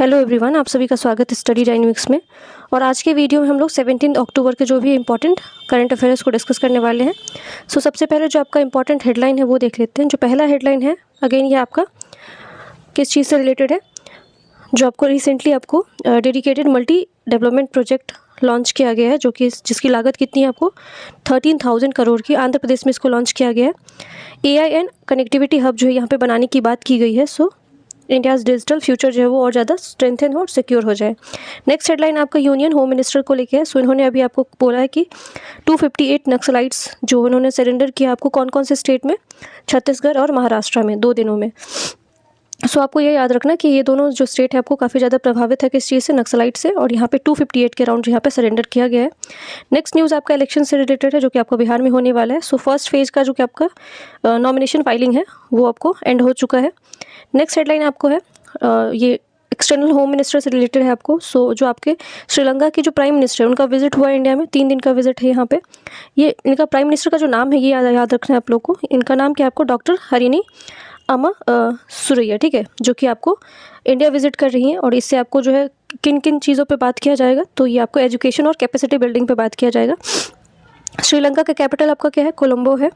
Hello everyone, आप सभी का स्वागत है स्टडी डायनेमिक्स में। और आज के वीडियो में हम लोग 17 अक्टूबर के जो भी इंपॉर्टेंट करंट अफेयर्स को डिस्कस करने वाले हैं। सबसे पहले जो आपका इंपॉर्टेंट हेडलाइन है वो देख लेते हैं। जो पहला हेडलाइन है, अगेन ये आपका किस चीज़ से रिलेटेड है, जो आपको रिसेंटली आपको dedicated multi development project launch किया गया है, जो कि जिसकी लागत कितनी है आपको 13,000 करोड़ की। आंध्र प्रदेश में इसको लॉन्च किया गया है। AI एंड कनेक्टिविटी हब जो है यहाँ पे बनाने की बात की गई है। इंडियाज़ डिजिटल फ्यूचर जो है वो और ज़्यादा स्ट्रेंथन और सिक्योर हो जाए। नेक्स्ट हेडलाइन आपका यूनियन होम मिनिस्टर को लेके है। इन्होंने अभी आपको बोला है कि 258 नक्सलाइट्स जो उन्होंने सरेंडर किया आपको कौन कौन से स्टेट में, छत्तीसगढ़ और महाराष्ट्र में 2 दिनों में। आपको ये याद रखना कि ये दोनों जो स्टेट है आपको काफ़ी ज़्यादा प्रभावित है किस चीज़ से, नक्सलाइट से, और यहाँ पे 258 के अराउंड यहाँ पे सरेंडर किया गया है। नेक्स्ट न्यूज़ आपका इलेक्शन से रिलेटेड है, जो कि आपका बिहार में होने वाला है। फर्स्ट फेज़ का जो कि आपका नॉमिनेशन फाइलिंग है वो आपको एंड हो चुका है। नेक्स्ट हेडलाइन आपको है ये एक्सटर्नल होम मिनिस्टर से रिलेटेड है आपको। जो आपके श्रीलंका के जो प्राइम मिनिस्टर है उनका विजिट हुआ है इंडिया में, 3 दिन का विजिट है यहाँ पे। ये इनका प्राइम मिनिस्टर का जो नाम है ये याद रखना है आप लोग को। इनका नाम क्या है आपको, डॉक्टर हरिनी अमा सुरैया, ठीक है, जो कि आपको इंडिया विजिट कर रही हैं। और इससे आपको जो है किन किन चीज़ों पे बात किया जाएगा, तो ये आपको एजुकेशन और कैपेसिटी बिल्डिंग पे बात किया जाएगा। श्रीलंका का कैपिटल आपका क्या है, कोलंबो है।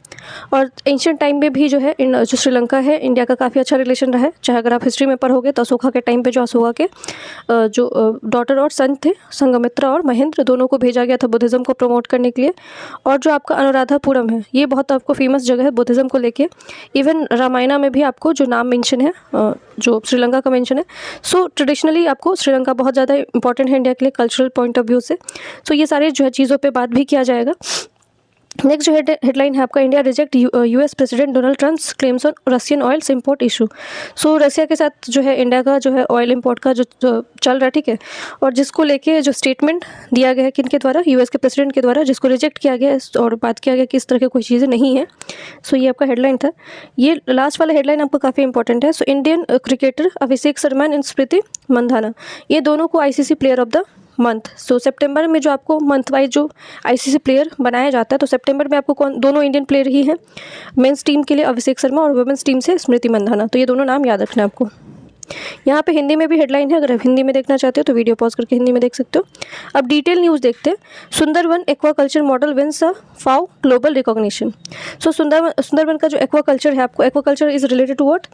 और एंशियंट टाइम में भी जो है जो श्रीलंका है इंडिया का काफ़ी अच्छा रिलेशन रहा है। चाहे अगर आप हिस्ट्री में पढ़ोगे तो अशोका के टाइम पे जो अशोका के जो डॉटर और सन थे, संघमित्रा और महेंद्र, दोनों को भेजा गया था बुद्धिज़्म को प्रमोट करने के लिए। और जो आपका अनुराधापुरम है ये बहुत आपको फेमस जगह है बुद्धिज़्म को लेके। इवन रामायणा में भी आपको जो नाम मेंशन है, जो श्रीलंका का मेंशन है। ट्रेडिशनली आपको श्रीलंका बहुत ज़्यादा इंपॉर्टेंट है इंडिया के लिए कल्चरल पॉइंट ऑफ व्यू से। ये सारे जो है चीज़ों पर बात भी किया जाएगा। नेक्स्ट जो हेडलाइन है आपका, India reject US president Donald Trump's claims on Russian oil import issue. Russia के साथ जो है इंडिया का जो है ऑयल इम्पोर्ट का जो चल रहा है, ठीक है, और जिसको लेके जो स्टेटमेंट दिया गया है किनके द्वारा, US के प्रेसिडेंट के द्वारा, जिसको रिजेक्ट किया गया है और बात किया गया कि इस तरह की कोई चीज़ें नहीं है। ये आपका हेडलाइन था। ये लास्ट वाला हेडलाइन आपको काफ़ी इंपॉर्टेंट है। Indian cricketer Abhishek Sharma and Smriti Mandhana, ये दोनों को ICC player of the month. सितंबर में जो आपको मंथ वाइज जो ICC प्लेयर बनाया जाता है, तो सितंबर में आपको दोनों इंडियन प्लेयर ही हैं। मेंस टीम के लिए अभिषेक शर्मा और वुमेंस टीम से स्मृति मंधाना। तो ये दोनों नाम याद रखना है आपको। यहाँ पे हिंदी में भी हेडलाइन है, अगर आप हिंदी में देखना चाहते हो तो वीडियो पॉज करके हिंदी में देख सकते हो। अब डिटेल न्यूज़ देखते हैं। सुंदरवन एक्वाकल्चर मॉडल विंस अ फाओ ग्लोबल रिकॉग्निशन। सुंदरवन का जो एक्वाकल्चर है आपको, aquaculture is related to what,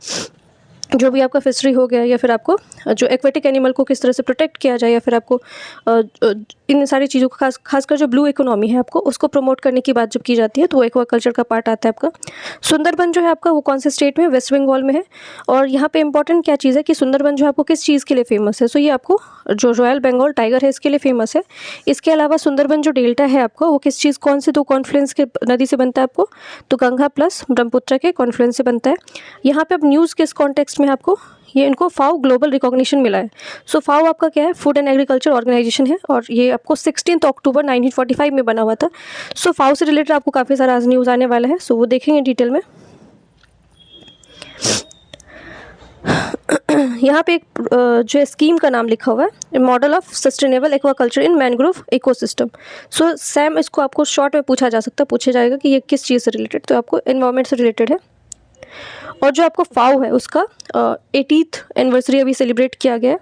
जो भी आपका फिशरी हो गया, या फिर आपको जो एक्वेटिक एनिमल को किस तरह से प्रोटेक्ट किया जाए, या फिर आपको इन सारी चीज़ों को खासकर जो ब्लू इकोनॉमी है आपको उसको प्रमोट करने की बात जब की जाती है तो वो एक्वाकल्चर का पार्ट आता है आपका। सुंदरबन जो है आपका वो कौन से स्टेट में, वेस्ट बंगाल में है। और यहाँ पे इंपॉर्टेंट क्या चीज़ है कि सुंदरबन जो आपको किस चीज़ के लिए फेमस है, ये आपको जो रॉयल बंगाल टाइगर है इसके लिए फेमस है। इसके अलावा सुंदरबन जो डेल्टा है आपका वो किस चीज़, कौन से 2 कॉन्फ्लुएंस के नदी से बनता है आपको, तो गंगा प्लस ब्रह्मपुत्र के कॉन्फ्लुएंस से बनता है। यहाँ पे अब न्यूज़ किस कॉन्टेक्स्ट में आपको, ये इनको फाओ ग्लोबल रिकॉग्निशन मिला है। फाओ आपका क्या है, फूड एंड एग्रीकल्चर ऑर्गेनाइजेशन है, और ये आपको 16 अक्टूबर 1945 में बना हुआ था। फाओ से रिलेटेड आपको काफ़ी सारा आज न्यूज़ आने वाला है, वो देखेंगे डिटेल में। यहाँ पे एक जो स्कीम का नाम लिखा हुआ है, model of sustainable aquaculture in mangrove ecosystem. Sam इसको आपको शॉर्ट में पूछा जा सकता है, पूछा जाएगा कि ये किस चीज़ से रिलेटेड, तो आपको एनवायरमेंट से रिलेटेड है। और जो आपको फाओ है उसका 80th एनिवर्सरी अभी सेलिब्रेट किया गया है,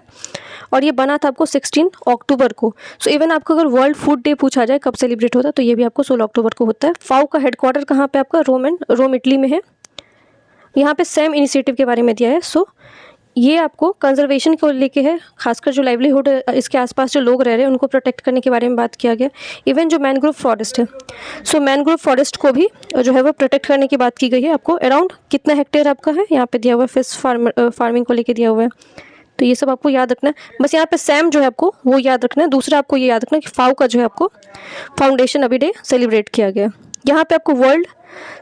और ये बना था आपको 16 अक्टूबर को। इवन आपको अगर वर्ल्ड फूड डे पूछा जाए कब सेलिब्रेट होता है, तो ये भी आपको 16 अक्टूबर को होता है। फाओ का हेडक्वार्टर कहाँ पे आपका, रोम इटली में है। यहाँ पे सैम इनिशिएटिव के बारे में दिया है। ये आपको कंजर्वेशन को लेके है, खासकर जो लाइवलीहुड इसके आसपास जो लोग रह रहे हैं उनको प्रोटेक्ट करने के बारे में बात किया गया। इवन जो मैनग्रोव फॉरेस्ट है, मैनग्रोव फॉरेस्ट को भी जो है वो प्रोटेक्ट करने की बात की गई है। आपको अराउंड कितना हेक्टेयर आपका है यहाँ पे दिया हुआ है, फिश फार्मिंग को लेके दिया हुआ है। तो ये सब आपको याद रखना है। बस यहाँ पे सैम जो है आपको वो याद रखना है। दूसरा आपको ये याद रखना है कि फाओ का जो है आपको फाउंडेशन अभी डे सेलिब्रेट किया गया। यहाँ पे आपको वर्ल्ड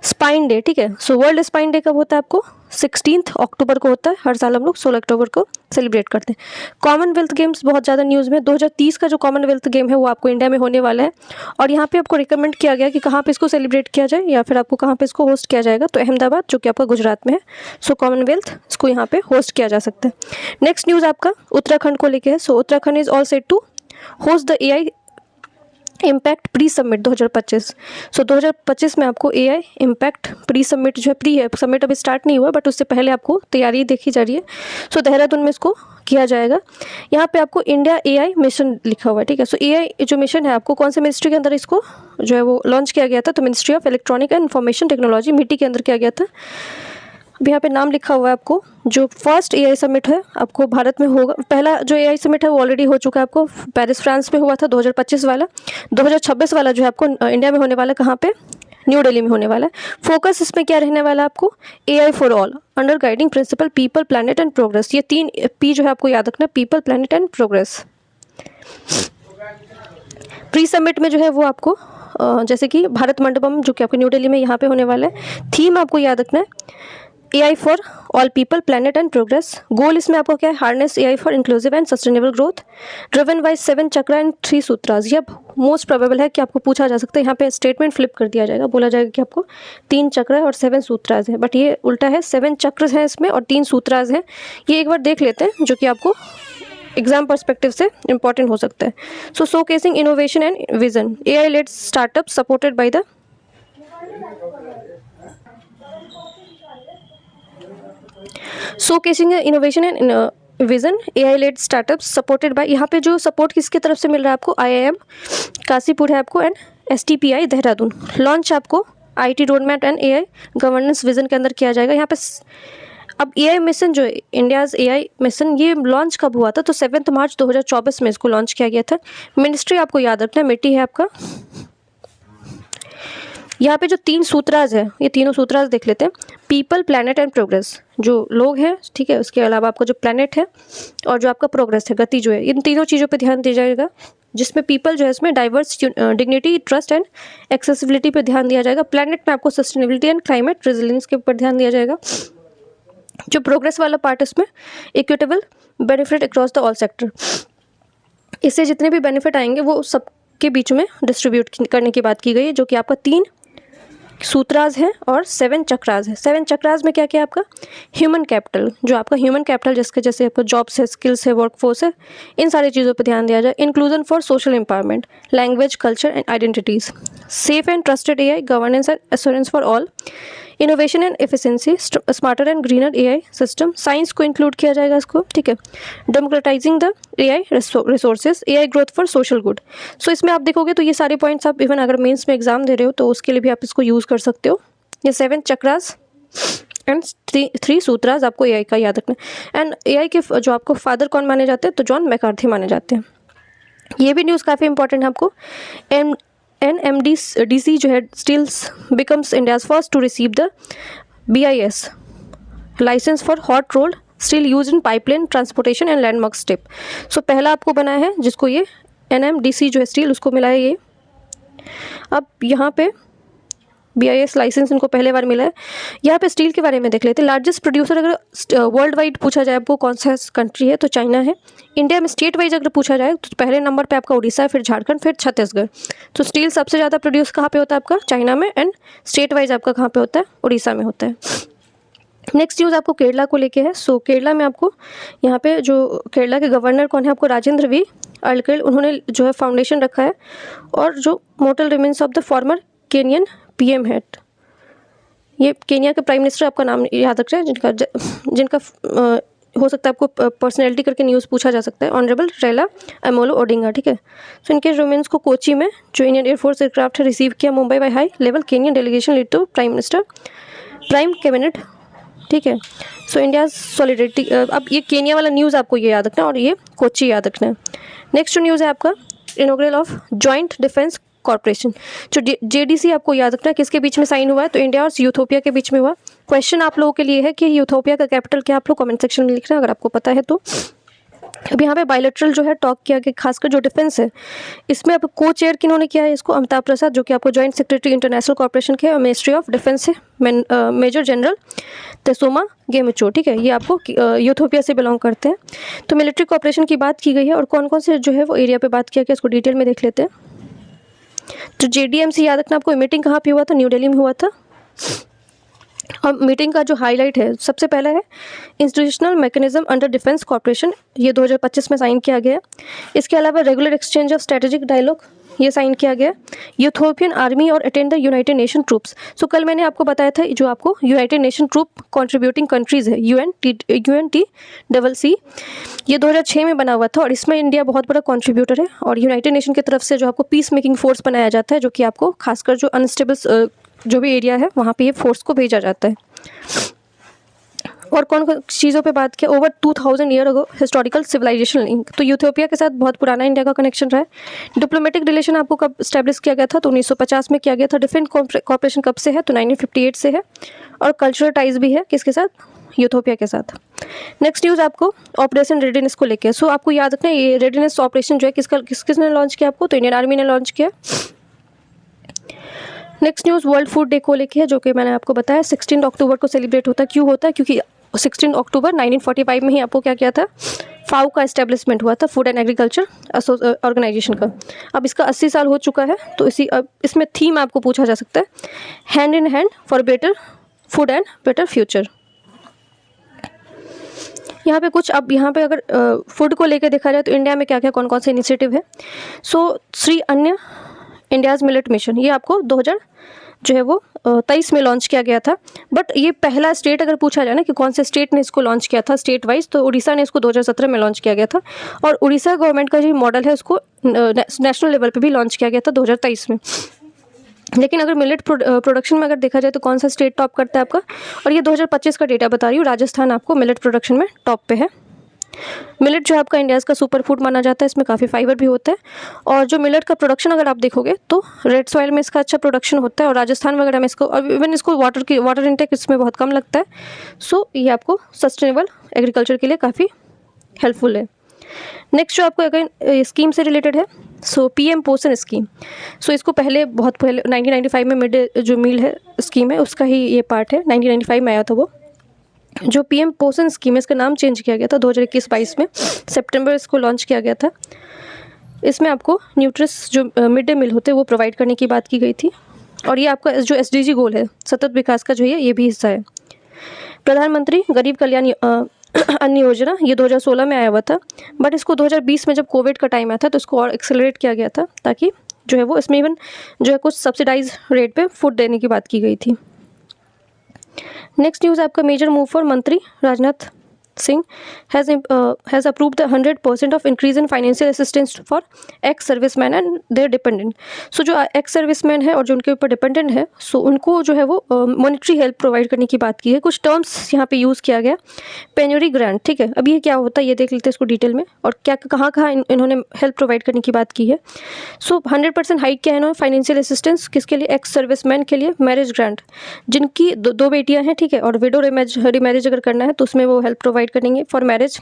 स्पाइन डे, ठीक है। वर्ल्ड स्पाइन डे कब होता है आपको, 16 अक्टूबर को होता है। हर साल हम लोग 16 अक्टूबर को सेलिब्रेट करते हैं। कॉमनवेल्थ गेम्स बहुत ज़्यादा न्यूज़ में, 2030 का जो कॉमनवेल्थ गेम है वो आपको इंडिया में होने वाला है। और यहाँ पे आपको रिकमेंड किया गया कि कहाँ पे इसको सेलिब्रेट किया जाए, या फिर आपको कहाँ पे इसको होस्ट किया जाएगा, तो अहमदाबाद जो कि आपका गुजरात में है। कॉमनवेल्थ इसको यहाँ पे होस्ट किया जा सकता है। नेक्स्ट न्यूज़ आपका उत्तराखंड को लेके है। Uttarakhand is all set to host the AI impact pre submit 2025। सो 2025 में आपको AI इम्पैक्ट प्री सबमिट जो है, प्री है, सबमिट अभी स्टार्ट नहीं हुआ बट उससे पहले आपको तैयारी देखी जा रही है। सो देहरादून में इसको किया जाएगा। यहाँ पे आपको इंडिया AI मिशन लिखा हुआ है, ठीक है। सो AI जो मिशन है आपको कौन से मिनिस्ट्री के अंदर इसको जो है वो लॉन्च किया गया था, तो ministry of electronic and information technology मिट्टी के अंदर किया गया था। अब यहाँ पे नाम लिखा हुआ है आपको। जो फर्स्ट AI समिट है आपको भारत में होगा, पहला जो AI समिट है वो ऑलरेडी हो चुका है, आपको पेरिस फ्रांस में हुआ था 2025 वाला। 2026 वाला जो है आपको इंडिया में होने वाला है, कहाँ पे, न्यू दिल्ली में होने वाला है। फोकस इसमें क्या रहने वाला है आपको, AI for all under guiding principal people planet and progress. ये 3 P जो है आपको याद रखना, people planet and progress. Pre summit में जो है वो आपको जैसे कि भारत मंडपम जो कि आपको न्यू दिल्ली में यहाँ पे होने वाला है। थीम आपको याद रखना है AI for all people planet and progress. Goal इसमें आपको क्या है, harness AI for inclusive and sustainable growth, driven by 7 chakra and 3 सूत्रास। ये मोस्ट प्रोबेबल है कि आपको पूछा जा सकता है, यहाँ पे स्टेटमेंट फ्लिप कर दिया जाएगा, बोला जाएगा कि आपको 3 चक्र है और 7 सूत्रास है, बट ये उल्टा है, 7 चक्र हैं इसमें और 3 सूत्रास हैं। ये एक बार देख लेते हैं जो कि आपको एग्जाम पर्सपेक्टिव से इंपॉर्टेंट हो सकता है। So showcasing innovation and vision, AI led startup supported by the showcasing innovation and vision, AI led startup supported by, यहाँ पे जो सपोर्ट किसकी तरफ से मिल रहा है आपको, IIM काशीपुर है आपको एंड STPI देहरादून। लॉन्च आपको IT road map and AI governance vision के अंदर किया जाएगा। यहाँ पे अब AI मिशन जो इंडियाज़ AI मिशन, ये लॉन्च कब हुआ था, तो 7 मार्च 2024 में इसको लॉन्च किया गया था। मिनिस्ट्री आपको याद रखना है, मिट्टी है आपका। यहाँ पे जो 3 सूत्राज है, ये तीनों सूत्राज देख लेते हैं, पीपल प्लैनेट एंड प्रोग्रेस, जो लोग हैं, ठीक है, उसके अलावा आपका जो प्लैनेट है और जो आपका प्रोग्रेस है, गति जो है, इन तीनों चीज़ों पे ध्यान दिया जाएगा। जिसमें पीपल जो है इसमें diverse dignity trust and accessibility पे ध्यान दिया जाएगा। प्लैनेट में आपको सस्टेनेबिलिटी एंड क्लाइमेट रेजिलियंस के ऊपर ध्यान दिया जाएगा। जो प्रोग्रेस वाला पार्ट इसमें equitable benefit across the all sector, इससे जितने भी बेनिफिट आएंगे वो सबके बीच में डिस्ट्रीब्यूट करने की बात की गई है, जो कि आपका 3 सूत्राज है और 7 चक्राज है। 7 चक्राज में क्या क्या आपका ह्यूमन कैपिटल, जो आपका ह्यूमन कैपिटल जिसके जैसे आपका जॉब्स है, स्किल्स है, वर्कफोर्स है, इन सारी चीज़ों पर ध्यान दिया जाए। Inclusion for social empowerment, language, culture and identities, safe and trusted AI governance and assurance for all, innovation and efficiency, smarter and greener AI system, science को इंक्लूड किया जाएगा इसको, ठीक है। Democratising the AI resources, AI growth for social good. So इसमें आप देखोगे तो ये सारे पॉइंट्स आप इवन अगर मेंस में एग्जाम दे रहे हो तो उसके लिए भी आप इसको यूज़ कर सकते हो। ये 7 चक्रास एंड 3 सूत्रास आपको AI का याद रखना है। एंड AI के जो आपको फादर कौन माने जाते हैं, तो जॉन मैकार्थी माने जाते हैं। ये भी न्यूज़ काफ़ी इंपॉर्टेंट है आपको। NMDC जो है steels becomes India's first to receive the BIS licence for hot rolled steel use in pipeline transportation and landmark step. So पहला आपको बना है जिसको ये NMDC जो है स्टील, उसको मिला है ये। अब यहाँ पे BIS लाइसेंस इनको पहले बार मिला है। यहाँ पे स्टील के बारे में देख लेते हैं। लार्जेस्ट प्रोड्यूसर अगर वर्ल्ड वाइड पूछा जाए आपको कौन सा कंट्री है, तो चाइना है। इंडिया में स्टेट वाइज अगर पूछा जाए तो पहले नंबर पे आपका उड़ीसा है, फिर झारखंड, फिर छत्तीसगढ़। तो स्टील सबसे ज़्यादा प्रोड्यूस कहाँ पे होता है आपका, चाइना में, एंड स्टेट वाइज आपका कहाँ पे होता है, उड़ीसा में होता है। नेक्स्ट न्यूज़ आपको केरला को लेके है। सो केरला में आपको यहाँ पे जो केरला के गवर्नर कौन है आपको, राजेंद्र V अड़कल, उन्होंने जो है फाउंडेशन रखा है। और जो mortar remains of the former Kenyon PM है, ये केनिया के प्राइम मिनिस्टर, आपका नाम याद रख रहे हैं, जिनका हो सकता है आपको पर्सनैलिटी करके न्यूज़ पूछा जा सकता है, ऑनरेबल रैला अमोलो ओडिंगा, ठीक है। सो इनके रिमेन्स को कोची में जो इंडियन एयरफोर्स एयरक्राफ्ट है रिसीव किया Mumbai by high level Kenyon delegation lead to prime minister, prime cabinet, ठीक है। सो इंडिया सॉलिडरिटी, अब ये केनिया वाला न्यूज़ आपको ये याद रखना है और ये कोची याद रखना है। नेक्स्ट न्यूज़ है आपका इनॉग्रेल ऑफ जॉइंट डिफेंस कॉर्पोरेशन, जो JDC आपको याद रखना है किसके बीच में साइन हुआ है, तो इंडिया और यूथोपिया के बीच में हुआ। क्वेश्चन आप लोगों के लिए है कि यूथोपिया का कैपिटल क्या, आप लोग कमेंट सेक्शन में लिखना अगर आपको पता है तो। अब यहाँ पे बायलैटरल जो है टॉक किया कि खासकर जो डिफेंस है इसमें अब को चेयर किन्होंने किया है इसको, अमिताभ प्रसाद, जो कि आपको जॉइंट सेक्रेटरी इंटरनेशनल कॉर्पोरेशन के और मिनिस्ट्री ऑफ डिफेंस से मेजर जनरल तेसोमा गेमुचो, ठीक है। ये आपको यूथोपिया से बिलोंग करते हैं। तो मिलिट्री कॉर्पोरेशन की बात की गई है और कौन कौन से जो है वो एरिया पे बात किया गया इसको डिटेल में देख लेते हैं। तो JDMC याद रखना आपको, मीटिंग कहाँ पे हुआ था, न्यू दिल्ली में हुआ था। और मीटिंग का जो हाईलाइट है सबसे पहला है institutional mechanism under defence corporation, ये 2025 में साइन किया गया। इसके अलावा regular exchange of strategic dialogue ये साइन किया गया, यूथोपियन आर्मी और attend the United Nation troops. So कल मैंने आपको बताया था जो आपको United Nation troop contributing countries है UNTCC, ये 2006 में बना हुआ था और इसमें इंडिया बहुत बड़ा कंट्रीब्यूटर है। और यूनाइटेड नेशन की तरफ से जो आपको पीस मेकिंग फोर्स बनाया जाता है, जो कि आपको खासकर जो अनस्टेबल जो भी एरिया है वहाँ पे ये फोर्स को भेजा जाता है। और कौन कौन चीज़ों पे बात किया, over 2000 year ago historical civilisation link, तो यूथोपिया के साथ बहुत पुराना इंडिया का कनेक्शन रहा है। डिप्लोमेटिक रिलेशन आपको कब स्टैब्लिश किया गया था, तो 1950 में किया गया था। डिफेंस कॉर्पोरेशन कब से है, तो 1958 से है। और कल्चरल टाइज भी है किसके साथ, यूथोपिया के साथ। नेक्स्ट न्यूज़ आपको ऑपरेशन रेडीनेस को लेकर। सो आपको याद रखना ये रेडीनेस ऑपरेशन जो है किसने लॉन्च किया आपको, तो इंडियन आर्मी ने लॉन्च किया। Next news world food day को लेके है, जो कि मैंने आपको बताया 16 अक्टूबर को सेलिब्रेट होता है। क्यों होता है, क्योंकि 16 अक्टूबर 1945 में ही आपको क्या किया था, फाओ का एस्टेब्लिशमेंट हुआ था, फूड एंड एग्रीकल्चर ऑर्गेनाइजेशन का। अब इसका 80 साल हो चुका है, तो इसमें थीम आपको पूछा जा सकता है, hand in hand for better food and better future. यहाँ पे कुछ, अब यहाँ पे अगर फूड को लेकर देखा जाए तो इंडिया में क्या क्या कौन कौन से इनिशिएटिव है। सो श्री अन्य इंडियाज़ मिलेट मिशन, ये आपको 2000 जो है वो 23 में लॉन्च किया गया था। बट ये पहला स्टेट अगर पूछा जाए ना कि कौन से स्टेट ने इसको लॉन्च किया था स्टेट वाइज, तो उड़ीसा ने इसको 2017 में लॉन्च किया गया था। और उड़ीसा गवर्नमेंट का जो मॉडल है उसको नेशनल लेवल पे भी लॉन्च किया गया था 2023 में। लेकिन अगर मिलेट प्रोडक्शन में अगर देखा जाए तो कौन सा स्टेट टॉप करता है आपका, और ये 2025 का डेटा बता रही हूँ, राजस्थान आपको मिलेट प्रोडक्शन में टॉप पे है। मिलेट जो आपका इंडिया का सुपर फूड माना जाता है, इसमें काफ़ी फाइबर भी होता है। और जो मिलेट का प्रोडक्शन अगर आप देखोगे तो रेड सॉइल में इसका अच्छा प्रोडक्शन होता है, और राजस्थान वगैरह में इसको, और इवन इसको वाटर इंटेक इसमें बहुत कम लगता है। सो ये आपको सस्टेनेबल एग्रीकल्चर के लिए काफ़ी हेल्पफुल है। नेक्स्ट जो आपको अगर स्कीम से रिलेटेड है, सो PM पोषण स्कीम। सो इसको बहुत पहले 1995 में मिड डे जो मील है स्कीम है उसका ही ये पार्ट है, 1995 में आया था वो। जो PM पोषण स्कीम है इसका नाम चेंज किया गया था 2021-22 में, सितंबर इसको लॉन्च किया गया था। इसमें आपको न्यूट्रिस जो मिड डे मील होते हैं वो प्रोवाइड करने की बात की गई थी। और ये आपका जो SDG गोल है सतत विकास का जो है ये भी हिस्सा है। प्रधानमंत्री गरीब कल्याण अन्न योजना, ये 2016 में आया हुआ था, बट इसको 2020 में जब कोविड का टाइम आया था तो इसको और एक्सेलरेट किया गया था, ताकि जो है वो इसमें इवन जो है कुछ सब्सिडाइज रेट पे फूड देने की बात की गई थी। नेक्स्ट न्यूज़ आपका मेजर मूव फॉर मंत्री Rajnath Singh has approved the 100% of increase in financial assistance for ex serviceman and their dependent. So जो एक्स सर्विसमैन है और जो उनके ऊपर डिपेंडेंट है, सो उनको जो है वो मॉनेटरी हेल्प प्रोवाइड करने की बात की है। कुछ टर्म्स यहाँ पे यूज़ किया गया, पेन्योरी ग्रांट, ठीक है। अभी ये क्या होता है ये देख लेते हैं इसको डिटेल में, और क्या कहाँ कहाँ इन्होंने हेल्प प्रोवाइड करने की बात की है। सो 100% हाइक किया है इन्होंने फाइनेंशियल असिस्टेंस किसके लिए, एक्स सर्विसमैन के लिए। मैरिज ग्रांट, जिनकी दो बेटियाँ हैं, ठीक है, और विडो रिमैरिज अगर करना है तो उसमें वो हेल्प प्रोवाइड करेंगे। For marriage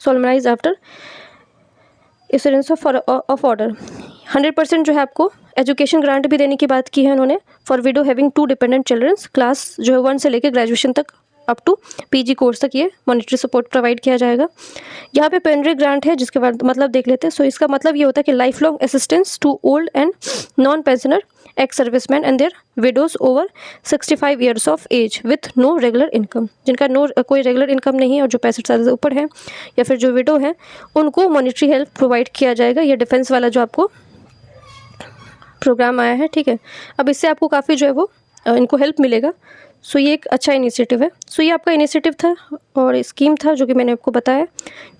solemnise after insurance of order 100% जो है आपको एजुकेशन ग्रांट भी देने की बात की है उन्होंने। For window having 2 dependent children's, class जो है 1 से लेकर ग्रेजुएशन तक अप टू PG कोर्स तक ये मॉनेटरी सपोर्ट प्रोवाइड किया जाएगा। यहाँ पे पेनरी ग्रांट है, जिसके बाद मतलब देख लेते हैं। सो इसका मतलब ये होता है कि life long assistance to old and non pensioner x serviceman and there widows over 65 years of as with know regular income, जिनका कोई रेगुलर इनकम नहीं है और जो 65 साल से ऊपर है या फिर जो विडो है, उनको मॉनेटरी हेल्प प्रोवाइड किया जाएगा। ये डिफेंस वाला जो आपको प्रोग्राम आया है, ठीक है। अब इससे आपको काफ़ी जो है वो इनको हेल्प मिलेगा। सो ये एक अच्छा इनिशिएटिव है। सो ये आपका इनिशिएटिव था और स्कीम था जो कि मैंने आपको बताया,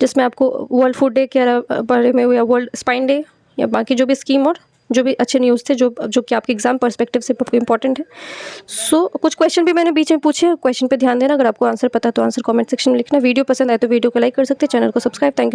जिसमें आपको वर्ल्ड फूड डे के बारे में या वर्ल्ड स्पाइन डे या बाकी जो भी स्कीम और जो भी अच्छे न्यूज़ थे जो कि आपके एग्जाम पर्सपेक्टिव से इंपॉर्टेंट है। सो कुछ क्वेश्चन भी मैंने बीच में पूछे, क्वेश्चन पे ध्यान देना। अगर आपको आंसर पता है तो आंसर कमेंट सेक्शन में लिखना। वीडियो पसंद आए तो वीडियो को लाइक कर सकते हैं, चैनल को सब्सक्राइब। Thank you.